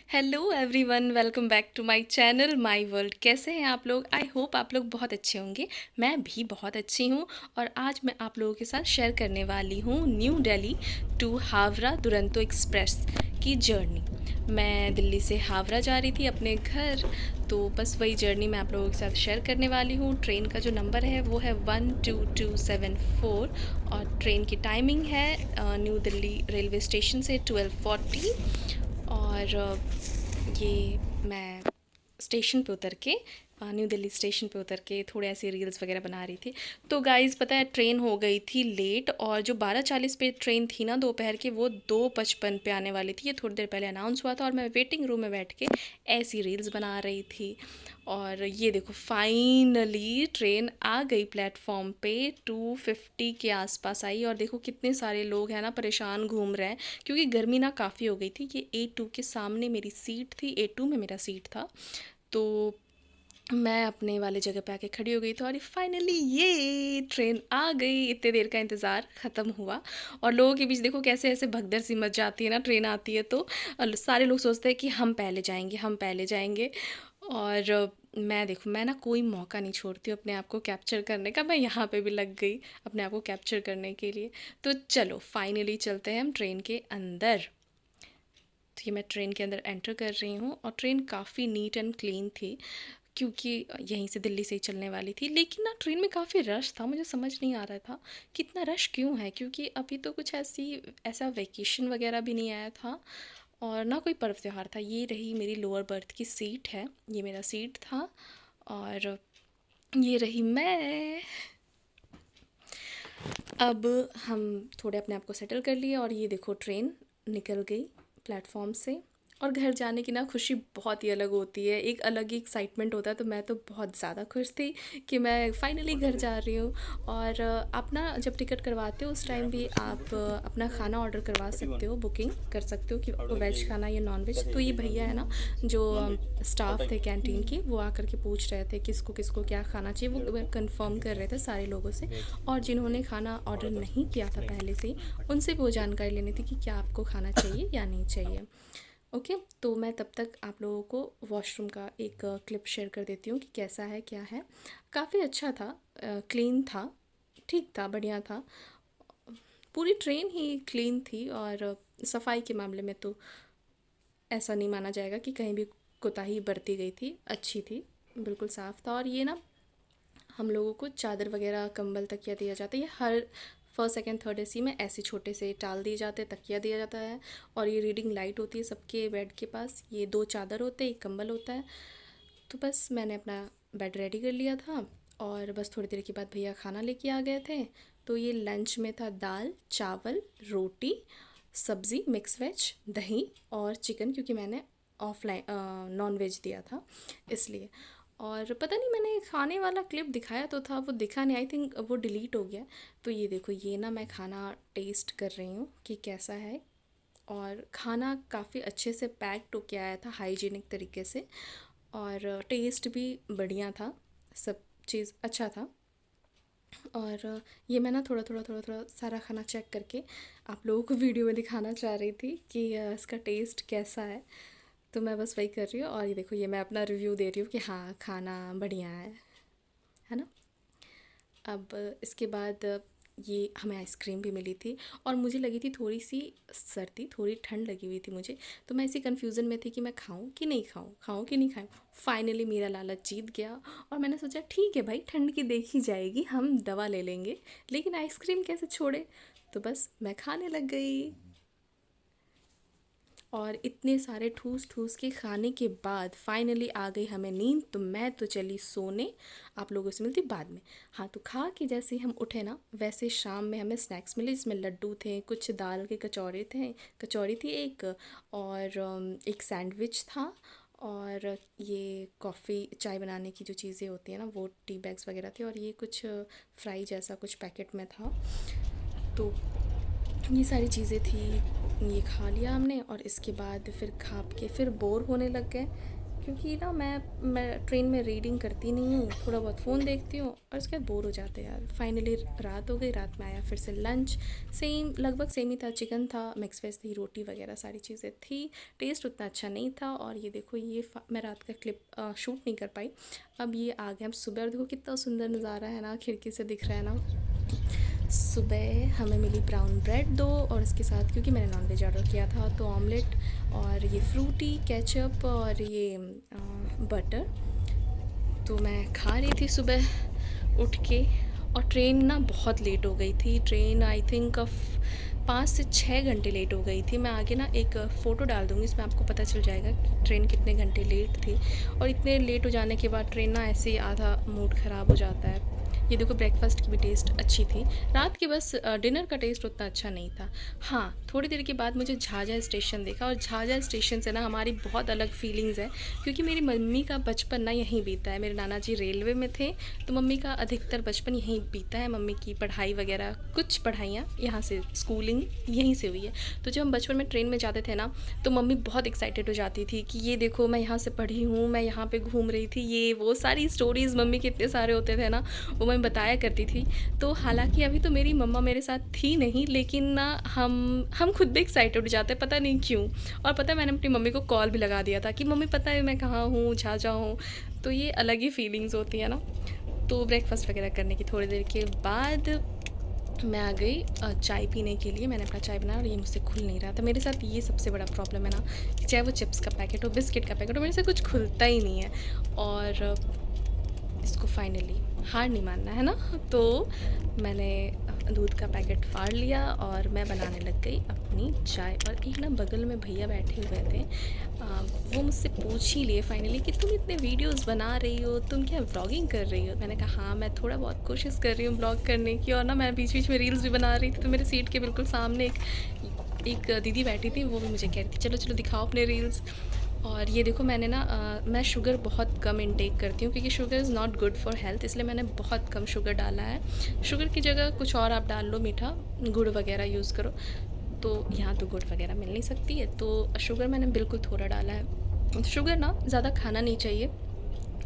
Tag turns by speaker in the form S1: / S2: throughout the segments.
S1: Hello everyone, welcome back to my channel my world. कैसे हैं आप लोग? आई होप आप लोग बहुत अच्छे होंगे। मैं भी बहुत अच्छी हूँ और आज मैं आप लोगों के साथ शेयर करने वाली हूँ new Delhi to Howrah Duronto express की जर्नी। मैं दिल्ली से हावड़ा जा रही थी अपने घर, तो बस वही जर्नी मैं आप लोगों के साथ शेयर करने वाली हूँ। ट्रेन का जो नंबर है वो है 12274 और ट्रेन की टाइमिंग है न्यू दिल्ली रेलवे स्टेशन से 12:40। और ये मैं स्टेशन पे उतर के न्यू दिल्ली स्टेशन पे उतर के थोड़े ऐसे रील्स वगैरह बना रही थी। तो गाइस पता है ट्रेन हो गई थी लेट, और जो 12:40 पे ट्रेन थी ना दोपहर के, वो 2:55 पे आने वाली थी। ये थोड़ी देर पहले अनाउंस हुआ था और मैं वेटिंग रूम में बैठ के ऐसी रील्स बना रही थी। और ये देखो फाइनली ट्रेन आ गई प्लेटफॉर्म पे, 2:50 के आसपास आई। और देखो कितने सारे लोग हैं ना, परेशान घूम रहे हैं क्योंकि गर्मी ना काफ़ी हो गई थी। ये A2 के सामने मेरी सीट थी, A2 में मेरा सीट था। तो मैं अपने वाले जगह पे आके खड़ी हो गई, तो और फाइनली ये ट्रेन आ गई। इतने देर का इंतज़ार ख़त्म हुआ। और लोगों के बीच देखो कैसे ऐसे भगदड़ सी मच जाती है ना, ट्रेन आती है तो सारे लोग सोचते हैं कि हम पहले जाएंगे, हम पहले जाएंगे। और मैं देखो, मैं ना कोई मौका नहीं छोड़ती हूँ अपने आप को कैप्चर करने का। मैं यहाँ पे भी लग गई अपने आप को कैप्चर करने के लिए। तो चलो फाइनली चलते हैं हम ट्रेन के अंदर। तो ये मैं ट्रेन के अंदर एंटर कर रही हूँ और ट्रेन काफ़ी नीट एंड क्लीन थी क्योंकि यहीं से दिल्ली से ही चलने वाली थी। लेकिन ना ट्रेन में काफ़ी रश था, मुझे समझ नहीं आ रहा था कि इतना रश क्यों है, क्योंकि अभी तो कुछ ऐसा वेकेशन वगैरह भी नहीं आया था और ना कोई पर्व त्योहार था। ये रही मेरी लोअर बर्थ की सीट है, ये मेरा सीट था। और ये रही मैं। अब हम थोड़े अपने आप को सेटल कर लिए और ये देखो ट्रेन निकल गई प्लेटफॉर्म से। और घर जाने की ना खुशी बहुत ही अलग होती है, एक अलग ही एक्साइटमेंट होता है। तो मैं तो बहुत ज़्यादा खुश थी कि मैं फाइनली घर जा रही हूँ। और आप ना जब टिकट करवाते हो उस टाइम भी आप अपना खाना ऑर्डर करवा सकते हो, बुकिंग कर सकते हो कि आपको वेज खाना या नॉन वेज। तो ये भैया है ना जो स्टाफ थे कैंटीन की, वो आकर के पूछ रहे थे किसको किसको क्या खाना चाहिए, वो कंफर्म कर रहे थे सारे लोगों से। और जिन्होंने खाना ऑर्डर नहीं किया था पहले से, उनसे वो जानकारी लेनी थी कि क्या आपको खाना चाहिए या नहीं चाहिए। ओके, तो मैं तब तक आप लोगों को वॉशरूम का एक क्लिप शेयर कर देती हूँ कि कैसा है क्या है। काफ़ी अच्छा था, क्लीन था, ठीक था, बढ़िया था। पूरी ट्रेन ही क्लीन थी और सफाई के मामले में तो ऐसा नहीं माना जाएगा कि कहीं भी कोताही बरती गई थी, अच्छी थी, बिल्कुल साफ़ था। और ये ना हम लोगों को चादर वगैरह कंबल तकिया दिया जाता है। ये हर फर्स्ट सेकंड थर्ड एसी में ऐसे छोटे से टाल दिए जाते हैं, तकिया दिया जाता है। और ये रीडिंग लाइट होती है सबके बेड के पास। ये 2 चादर होते हैं, एक कंबल होता है। तो बस मैंने अपना बेड रेडी कर लिया था और बस थोड़ी देर के बाद भैया खाना लेके आ गए थे। तो ये लंच में था दाल चावल रोटी सब्ज़ी मिक्स वेज दही और चिकन, क्योंकि मैंने ऑफलाइन नॉन वेज दिया था इसलिए। और पता नहीं मैंने खाने वाला क्लिप दिखाया तो था, वो दिखा नहीं, आई थिंक वो डिलीट हो गया। तो ये देखो, ये ना मैं खाना टेस्ट कर रही हूँ कि कैसा है। और खाना काफ़ी अच्छे से पैक्ड होके आया था, हाइजीनिक तरीके से। और टेस्ट भी बढ़िया था, सब चीज़ अच्छा था। और ये मैं ना थोड़ा थोड़ा थोड़ा थोड़ा सारा खाना चेक करके आप लोगों को वीडियो में दिखाना चाह रही थी कि इसका टेस्ट कैसा है। तो मैं बस वही कर रही हूँ। और ये देखो, ये मैं अपना रिव्यू दे रही हूँ कि हाँ खाना बढ़िया है ना। अब इसके बाद ये हमें आइसक्रीम भी मिली थी और मुझे लगी थी थोड़ी सी सर्दी, थोड़ी ठंड लगी हुई थी मुझे। तो मैं इसी कन्फ्यूज़न में थी कि मैं खाऊं कि नहीं खाऊं, खाऊं कि नहीं खाऊं। फाइनली मेरा लालच जीत गया और मैंने सोचा ठीक है भाई, ठंड की देखी जाएगी, हम दवा ले लेंगे, लेकिन आइसक्रीम कैसे छोड़े। तो बस मैं खाने लग गई। और इतने सारे ठूस ठूस के खाने के बाद फाइनली आ गई हमें नींद, तो मैं तो चली सोने। आप लोगों से मिलती बाद में। हाँ, तो खा के जैसे ही हम उठे ना, वैसे शाम में हमें स्नैक्स मिले जिसमें लड्डू थे, कुछ दाल के कचौरे थे, कचौरी थी एक, और एक सैंडविच था। और ये कॉफ़ी चाय बनाने की जो चीज़ें होती हैं ना, वो टी बैग्स वगैरह थे। और ये कुछ फ्राई जैसा कुछ पैकेट में था। तो ये सारी चीज़ें थी, ये खा लिया हमने। और इसके बाद फिर खा के फिर बोर होने लग गए क्योंकि ना मैं ट्रेन में रीडिंग करती नहीं हूँ, थोड़ा बहुत फ़ोन देखती हूँ और उसके बाद बोर हो जाते हैं यार। फाइनली रात हो गई, रात में आया फिर से लंच। सेम, लगभग सेम ही था, चिकन था, मिक्स वेज थी, रोटी वगैरह सारी चीज़ें थी। टेस्ट उतना अच्छा नहीं था। और ये देखो, ये मैं रात का क्लिप शूट नहीं कर पाई। अब ये आ गए हम सुबह, और देखो कितना सुंदर नज़ारा है ना, खिड़की से दिख रहा है ना। सुबह हमें मिली ब्राउन ब्रेड दो, और इसके साथ क्योंकि मैंने नॉनवेज ऑर्डर किया था तो ऑमलेट और ये फ्रूटी केचप और ये बटर। तो मैं खा रही थी सुबह उठ के। और ट्रेन ना बहुत लेट हो गई थी। ट्रेन आई थिंक 5 से 6 घंटे लेट हो गई थी। मैं आगे ना एक फ़ोटो डाल दूँगी, इसमें आपको पता चल जाएगा कि ट्रेन कितने घंटे लेट थी। और इतने लेट हो जाने के बाद ट्रेन ना ऐसे ही आधा मूड ख़राब हो जाता है। ये देखो, ब्रेकफास्ट की भी टेस्ट अच्छी थी। रात की बस डिनर का टेस्ट उतना अच्छा नहीं था। हाँ, थोड़ी देर के बाद मुझे झाझा स्टेशन देखा, और झाझा स्टेशन से ना हमारी बहुत अलग फीलिंग्स है, क्योंकि मेरी मम्मी का बचपन ना यहीं बीता है। मेरे नाना जी रेलवे में थे, तो मम्मी का अधिकतर बचपन यहीं बीता है। मम्मी की पढ़ाई वगैरह, कुछ पढ़ाइयाँ यहाँ से, स्कूलिंग यहीं से हुई है। तो जब हम बचपन में ट्रेन में जाते थे ना, तो मम्मी बहुत एक्साइटेड हो जाती थी कि ये देखो, मैं यहाँ से पढ़ी हूँ, मैं यहाँ पे घूम रही थी, ये वो सारी स्टोरीज़ मम्मी के इतने सारे होते थे ना, वो मैं बताया करती थी। तो हालांकि अभी तो मेरी मम्मा मेरे साथ थी नहीं, लेकिन ना हम खुद भी एक्साइटेड हो जाते, पता नहीं क्यों। और पता है, मैंने अपनी मम्मी को कॉल भी लगा दिया था कि मम्मी पता है मैं कहाँ हूँ, झाझा हूँ। तो ये अलग ही फीलिंग्स होती है ना। तो ब्रेकफास्ट वगैरह करने की थोड़ी देर के बाद मैं आ गई चाय पीने के लिए। मैंने अपना चाय बनाया और ये मुझसे खुल नहीं रहा था। मेरे साथ ये सबसे बड़ा प्रॉब्लम है ना, कि चाहे वो चिप्स का पैकेट हो, बिस्किट का पैकेट हो, मेरे से कुछ खुलता ही नहीं है। और इसको फाइनली हार नहीं मानना है ना। तो मैंने दूध का पैकेट फाड़ लिया और मैं बनाने लग गई अपनी चाय। और एक ना बगल में भैया बैठे हुए थे, वो मुझसे पूछ ही लिए फाइनली कि तुम इतने वीडियोस बना रही हो, तुम क्या व्लॉगिंग कर रही हो। मैंने कहा हाँ, मैं थोड़ा बहुत कोशिश कर रही हूँ ब्लॉग करने की। और ना मैं बीच बीच में रील्स भी बना रही थी। तो मेरे सीट के बिल्कुल सामने एक दीदी बैठी थी, वो भी मुझे कह रही थी चलो चलो दिखाओ अपने रील्स। और ये देखो, मैंने ना मैं शुगर बहुत कम इंटेक करती हूँ, क्योंकि sugar is not good for health, इसलिए मैंने बहुत कम शुगर डाला है। शुगर की जगह कुछ और आप डाल लो, मीठा गुड़ वगैरह यूज़ करो। तो यहाँ तो गुड़ वगैरह मिल नहीं सकती है, तो शुगर मैंने बिल्कुल थोड़ा डाला है। शुगर ना ज़्यादा खाना नहीं चाहिए,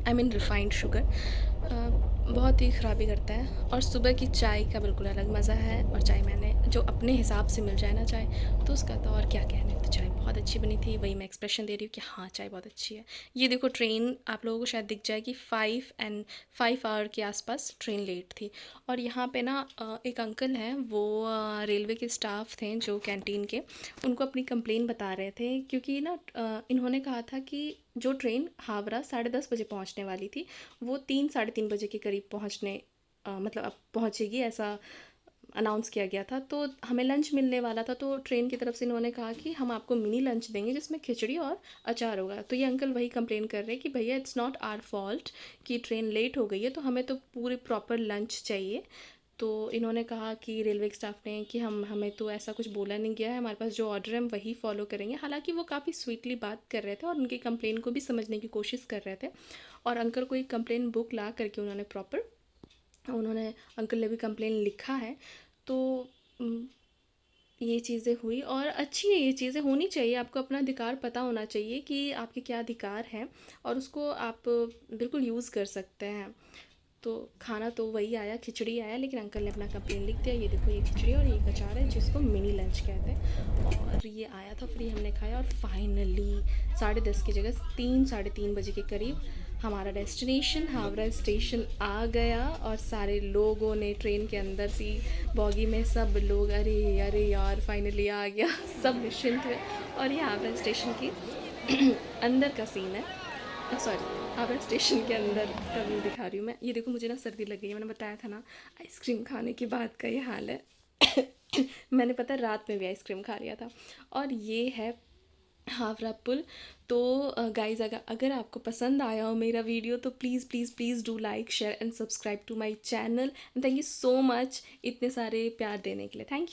S1: आई मीन रिफाइंड शुगर बहुत ही ख़राबी करता है। और सुबह की चाय का बिल्कुल अलग मज़ा है। और चाय मैंने जो अपने हिसाब से मिल जाए ना चाय, तो उसका तो और क्या कहने। तो चाय बहुत अच्छी बनी थी, वही मैं एक्सप्रेशन दे रही हूँ कि हाँ चाय बहुत अच्छी है। ये देखो, ट्रेन आप लोगों को शायद दिख जाएगी, 5 आवर के आसपास ट्रेन लेट थी। और यहाँ पे ना एक अंकल हैं, वो रेलवे के स्टाफ थे जो कैंटीन के, उनको अपनी कंप्लेन बता रहे थे। क्योंकि ना इन्होंने कहा था कि जो ट्रेन हावड़ा 10:30 बजे पहुँचने वाली थी, वो 3 साढ़े 3 बजे के करीब पहुँचने मतलब अब पहुँचेगी, ऐसा अनाउंस किया गया था। तो हमें लंच मिलने वाला था, तो ट्रेन की तरफ से इन्होंने कहा कि हम आपको मिनी लंच देंगे जिसमें खिचड़ी और अचार होगा। तो ये अंकल वही कंप्लेन कर रहे हैं कि भैया इट्स नॉट आवर फॉल्ट कि ट्रेन लेट हो गई है, तो हमें तो पूरे प्रॉपर लंच चाहिए। तो इन्होंने कहा कि रेलवे स्टाफ ने कि हमें तो ऐसा कुछ बोला नहीं गया है, हमारे पास जो ऑर्डर है हम वही फॉलो करेंगे। हालांकि वो काफ़ी स्वीटली बात कर रहे थे और उनकी कंप्लेन को भी समझने की कोशिश कर रहे थे। और अंकल को एक कंप्लेन बुक ला करके उन्होंने अंकल ने भी कंप्लेन लिखा है। तो ये चीज़ें हुई, और अच्छी है, ये चीज़ें होनी चाहिए। आपको अपना अधिकार पता होना चाहिए कि आपके क्या अधिकार हैं, और उसको आप बिल्कुल यूज़ कर सकते हैं। तो खाना तो वही आया, खिचड़ी आया, लेकिन अंकल ने अपना कंप्लेन लिख दिया। ये देखो, ये खिचड़ी और ये अचार है जिसको मिनी लंच कहते हैं। और ये आया था फ्री, हमने खाया। और फाइनली 10:30 की जगह 3 साढ़े 3 बजे के करीब हमारा डेस्टिनेशन हावड़ा स्टेशन आ गया। और सारे लोगों ने ट्रेन के अंदर सी बॉगी में सब लोग, अरे अरे यार फाइनली आ गया सब निश्चिंत हुए। और ये हावड़ा स्टेशन की अंदर का सीन है, सॉरी हावड़ा स्टेशन के अंदर का व्यू दिखा रही हूँ मैं। ये देखो, मुझे ना सर्दी लग गई है, मैंने बताया था ना, आइसक्रीम खाने के बाद का ये हाल है। मैंने पता रात में भी आइसक्रीम खा लिया था। और ये है हावड़ा पुल। तो गाइज, अगर आपको पसंद आया हो मेरा वीडियो, तो please please please do like share and subscribe to my channel. And thank you so much इतने सारे प्यार देने के लिए। Thank you.